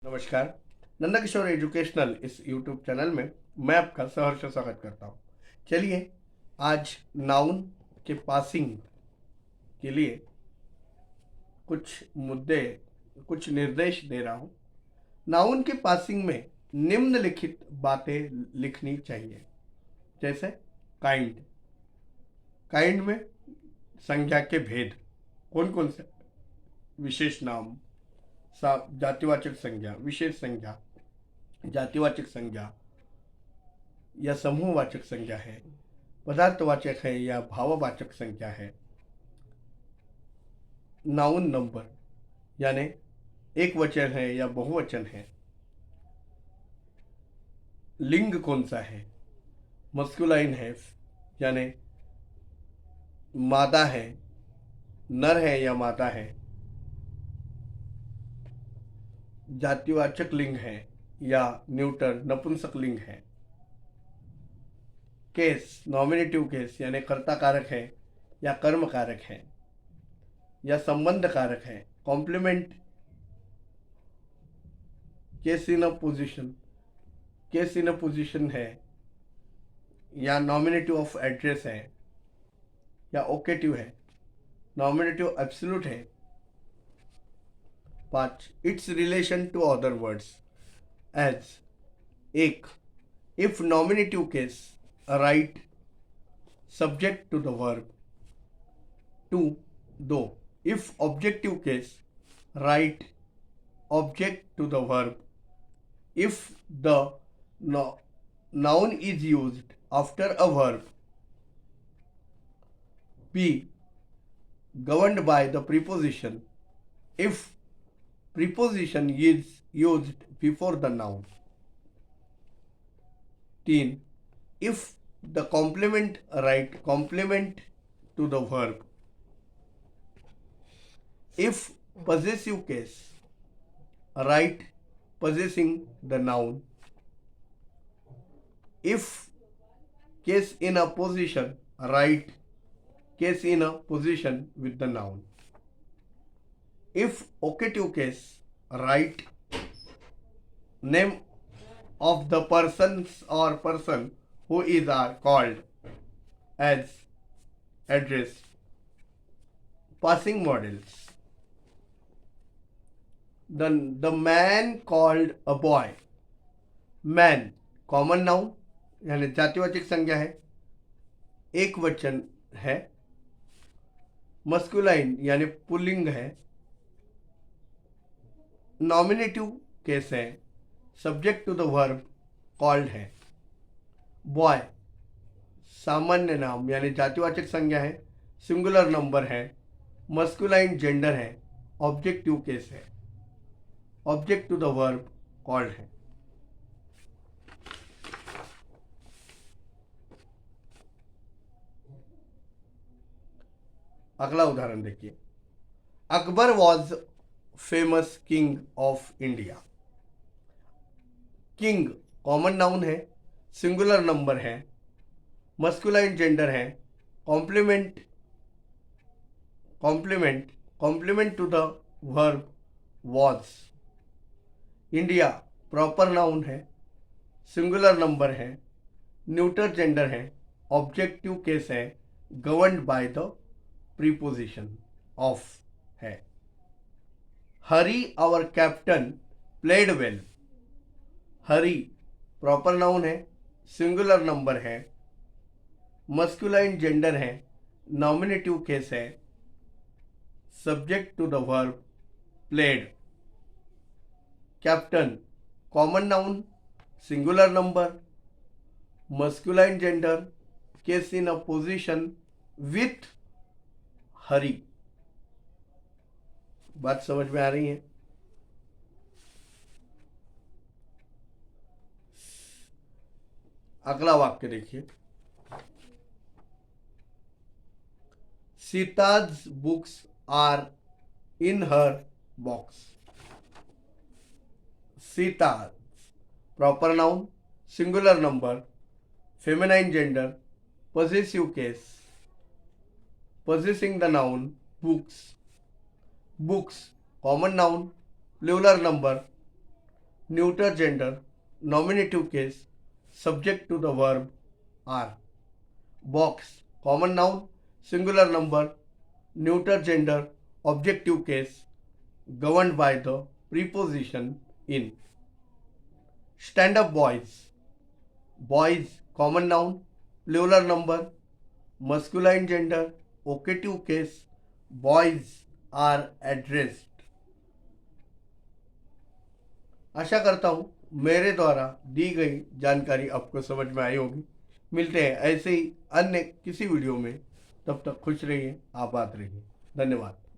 नमस्कार। नंदा किशोर एजुकेशनल इस YouTube channel में मैं आपका सहर्ष स्वागत करता हूँ। चलिए आज नाउन के पासिंग के लिए कुछ मुद्दे, कुछ निर्देश दे रहा हूँ। नाउन के पासिंग में निम्नलिखित बातें लिखनी चाहिए। जैसे काइंड, काइंड में संज्ञा के भेद, कौन कौन से? विशेष नाम, जातिवाचक संज्ञा, विशेष संज्ञा, जातिवाचक संज्ञा या समूहवाचक संज्ञा है, पदार्थवाचक है या भाववाचक संज्ञा है। नाउन नंबर यानी एक वचन है या बहुवचन है। लिंग कौन सा है, मस्कुलाइन है यानी मादा है, नर है या मादा है। जातिवाचक लिंग है या न्यूटर नपुंसक लिंग है। केस, नॉमिनेटिव केस यानी कर्ता कारक है या कर्म कारक है या संबंध कारक है। Complement, case in a position, case in a position है या नॉमिनेटिव ऑफ एड्रेस है या ओकेटिव है। नॉमिनेटिव एब्सोल्यूट है। 5. It's relation to other words as एक, if nominative case write subject to the verb. 2. दो, if objective case write object to the verb. If the noun is used after a verb, be governed by the preposition if preposition is used before the noun. 3. If the complement right complement to the verb. If possessive case, right possessing the noun. If case in a position, right case in a position with the noun. If occative case, right name of the persons or person who is are called as address. Passing models. The man called a boy. Man common noun यानी जातिवाचक संज्ञा है, एक वचन है। Masculine यानी पुल्लिंग है। नॉमिनेटिव केस है, subject to the verb called है। बॉय सामान्य नाम यानी जातिवाचक संज्ञा है, सिंगुलर नंबर है, मस्कुलाइन जेंडर है, ऑब्जेक्टिव केस है, object to the verb called है। अगला उदाहरण देखिए। Akbar was famous king of India. King common noun है, सिंगुलर नंबर है, मस्कुलाइन जेंडर है, complement complement complement to the verb was. India proper noun है, सिंगुलर नंबर है, न्यूटर जेंडर है, ऑब्जेक्टिव केस है, governed by the preposition of है। Hari our captain played well. Hari proper noun है, singular number है, masculine gender है, nominative case है, subject to the verb played. Captain common noun, singular number, masculine gender, case in a position with Hari. बात समझ में आ रही है? अगला वाक्य देखिए। Sita's books are in her box. Sita proper noun, singular number, feminine gender, possessive case, possessing the noun books. Books common noun, plural number, neuter gender, nominative case, subject to the verb are. Box, common noun, singular number, neuter gender, objective case, governed by the preposition in. Stand up boys, boys, common noun, plural number, masculine gender, vocative case, boys are addressed. आशा करता हूँ मेरे द्वारा दी गई जानकारी आपको समझ में आई होगी। मिलते हैं ऐसे ही अन्य किसी वीडियो में, तब तक खुश रहिए, आबाद रहिए। धन्यवाद।